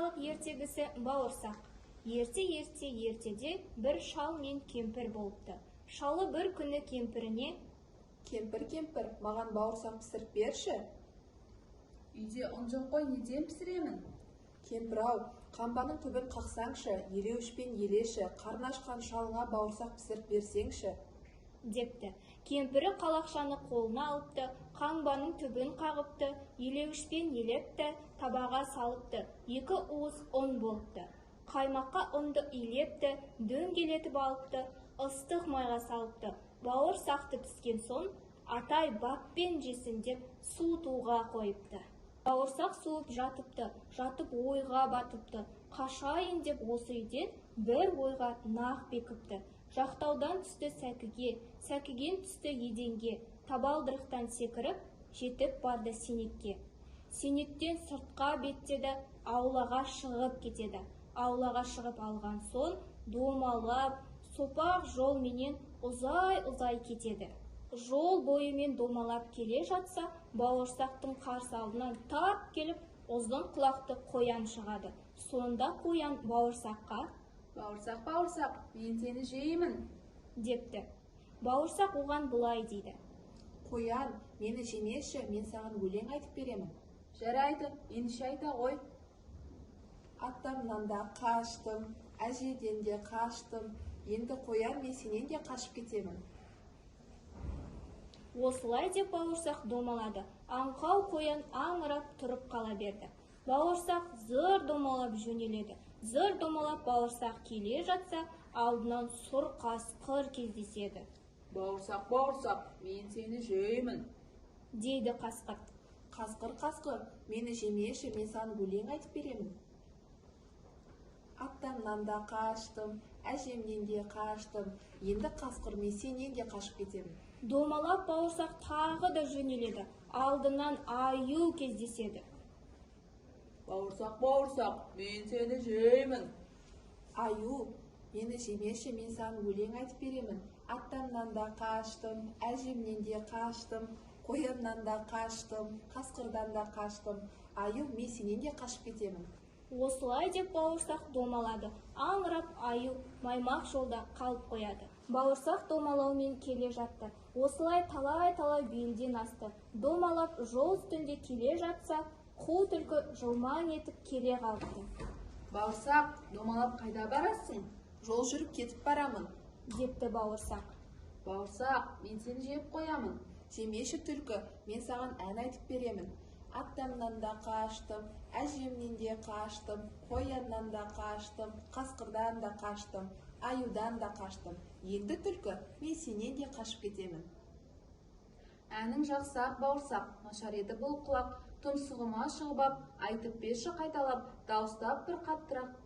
балық ертегісі бауырсақ. Ертеде бір шал мен кемпір болыпты. Шалы бір күні кемпіріне: Кемпір, маған бауырсақ пісіріп берші. Үйде ұн жоқ қой, неден пісіремін? Кемпір-ау, қамбаның түбін қақсаңшы, елеуішпен елеші, қарны ашқан шалыңа бауырсақ пісіріп берсеңші. Депті. Кемпірі қалақшаны қолына алыпты, қамбаның түбін қағыпты, елеуішпен елепті, табаға салыпты, 2 уыс ұн болыпты. Қаймаққа ұнды илепті, дөңгелетіп алыпты, ыстық майға салыпты. Бауырсақты піскен соң, атай баппен жесін деп суытуға қойыпты. Бауырсақ суып жатып ойға батыпты. Қашайын деп осы үйден бір ойға нақ бекіпті. Жақтаудан түсті сәкіген түсті еденге, табалдырықтан секіріп, жетіп барды сенекке. Сенектен сыртқа беттеді, аулаға шығып кетеді. Аулаға шығып алған соң, домалап, сопақ жол менен ұзай кетеді. Жол бойымен домалап келе жатса, бауырсақтың қарсы алдынан тап келіп, ұзын құлақты қоян шығады. Сонда қоян бауырсаққа: Бауырсақ, мен сені жеймін, депті. Бауырсақ оған былай дейді: Қоян, мені жемеші, мен саған өлең айтып беремін. Жарайды, ендеше айта ғой. Атамнан да қаштым, әжеден де қаштым, енді қоян, мен сенен де қашып кетемін. Осылай деп бауырсақ домалады. Аңқау қоян аңырап тұрып қала берді. Бауырсақ зыр домалап жөнеледі. Зыр домалап бауырсақ келе жатса, алдынан сұр қасқыр кездеседі. Бауырсақ, мен сені жеймін, дейді қасқыр. Қасқыр, мені жемеші, мен саған өлең айтып беремін. Атамнан да қаштым, әжемнен де қаштым, енді қасқыр, мен сенен де қашып кетемін. Домалап бауырсақ тағы да жөнеледі. Алдынан аю кездеседі. Бауырсақ, мен сені жеймін. Аю, мені жемеші, мен саған өлең айтып беремін. Атамнан да қаштым, әжемнен де қаштым, қояннан да қаштым, қасқырдан да қаштым. Аю, мен сенен де қашып кетемін. Осылай деп бауырсақ домалады. Аңырап аю маймақ жолда қалып қояды. Бауырсақ домалаумен келе жатты. Осылай талай белден асты. Домалап жол үстінде келе жатса, қу түлкі жылмаң етіп келе қалыпты. Бауырсақ, домалап қайда барасың? Жол жүріп кетіп барамын, депті бауырсақ. Бауырсақ, мен сені жеп қоямын. Жемеші түлкі, мен саған ән айтып беремін. Атамнан да қаштым, әжемнен де қаштым, қояннан да қаштым, қасқырдан да қаштым, аюдан да қаштым. Енді түлкі, мен сенен де қашып кетемін. Әнің жақсы-ақ бауырсақ, нашар еді бұл құлақ, тұмсығыма шығып ап, айтып берші қайталап, дауыстап бір қаттырақ,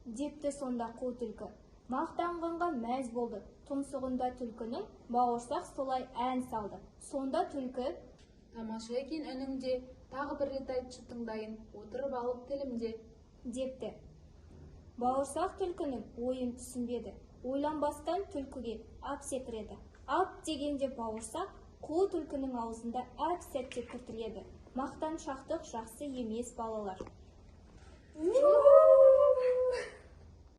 депті сонда қу түлкі. Мақтанғанға мәз болды. Тұмсығында түлкінің, бауырсақ солай ән салды. Сонда түлкі: тамаша екен үніңде, тағы бір рет айтшы тыңдайын, отырып алып тілімде, депті. Бауырсақ түлкінің ойын түсінбеді. Ойланбастан түлкіге ап секіреді. Ап дегенде бауырсақ қу түлкінің аузында әп-сәтте күртіледі. Мақтаншақтық жақсы емес балалар.